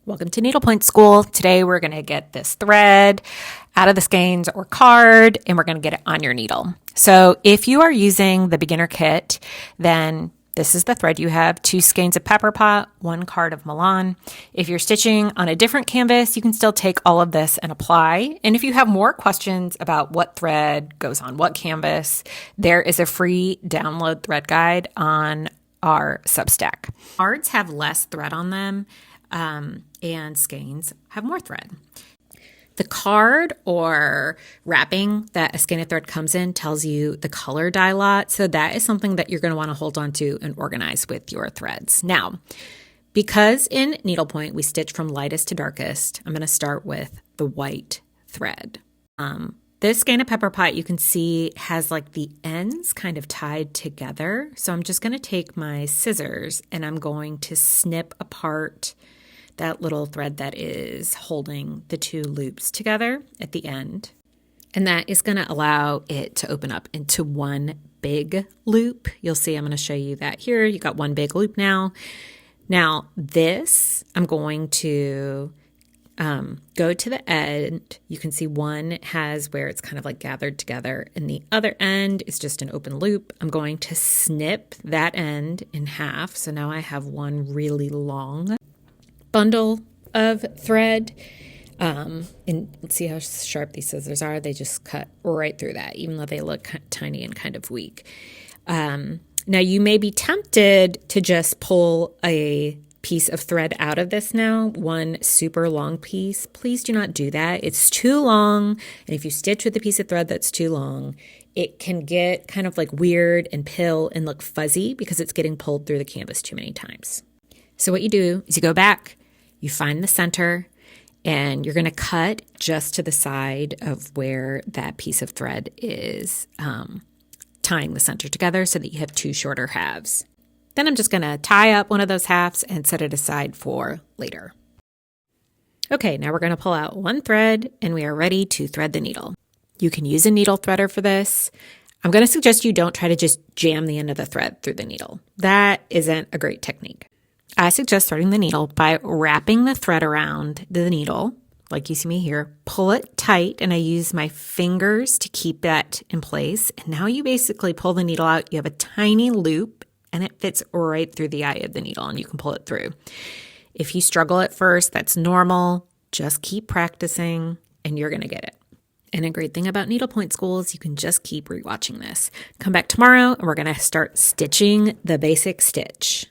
Welcome to Needlepoint School. Today we're going to get this thread out of the skeins or card and we're going to get it on your needle. So if you are using the beginner kit, then this is the thread you have: 2 skeins of pepper pot, 1 card of Milan. If you're stitching on a different canvas, you can still take all of this and apply. And if you have more questions about what thread goes on what canvas, there is a free download thread guide on our Substack. Cards have less thread on them. And skeins have more thread. The card or wrapping that a skein of thread comes in tells you the color dye lot. So that is something that you're going to want to hold on to and organize with your threads. Now, because in needlepoint we stitch from lightest to darkest, I'm going to start with the white thread. This skein of pepper pot, you can see, has like the ends kind of tied together. So I'm just going to take my scissors and I'm going to snip apart that little thread that is holding the 2 loops together at the end. And that is going to allow it to open up into one big loop. You'll see I'm going to show you that here. You got one big loop now. Now this, I'm going to go to the end. You can see one has where it's kind of like gathered together and the other end is just an open loop. I'm going to snip that end in half. So now I have one really long bundle of thread. And let's see how sharp these scissors are. They just cut right through that, even though they look tiny and kind of weak. Now you may be tempted to just pull a piece of thread out of this now, one super long piece. Please do not do that. It's too long. And if you stitch with a piece of thread that's too long, it can get kind of like weird and pill and look fuzzy because it's getting pulled through the canvas too many times. So what you do is you go back, you find the center, and you're going to cut just to the side of where that piece of thread is tying the center together so that you have 2 shorter halves. Then I'm just going to tie up one of those halves and set it aside for later. Okay, now we're going to pull out one thread and we are ready to thread the needle. You can use a needle threader for this. I'm going to suggest you don't try to just jam the end of the thread through the needle. That isn't a great technique. I suggest threading the needle by wrapping the thread around the needle, like you see me here, pull it tight, and I use my fingers to keep that in place. And now you basically pull the needle out. You have a tiny loop, and it fits right through the eye of the needle, and you can pull it through. If you struggle at first, that's normal. Just keep practicing, and you're going to get it. And a great thing about Needlepoint School is you can just keep rewatching this. Come back tomorrow, and we're going to start stitching the basic stitch.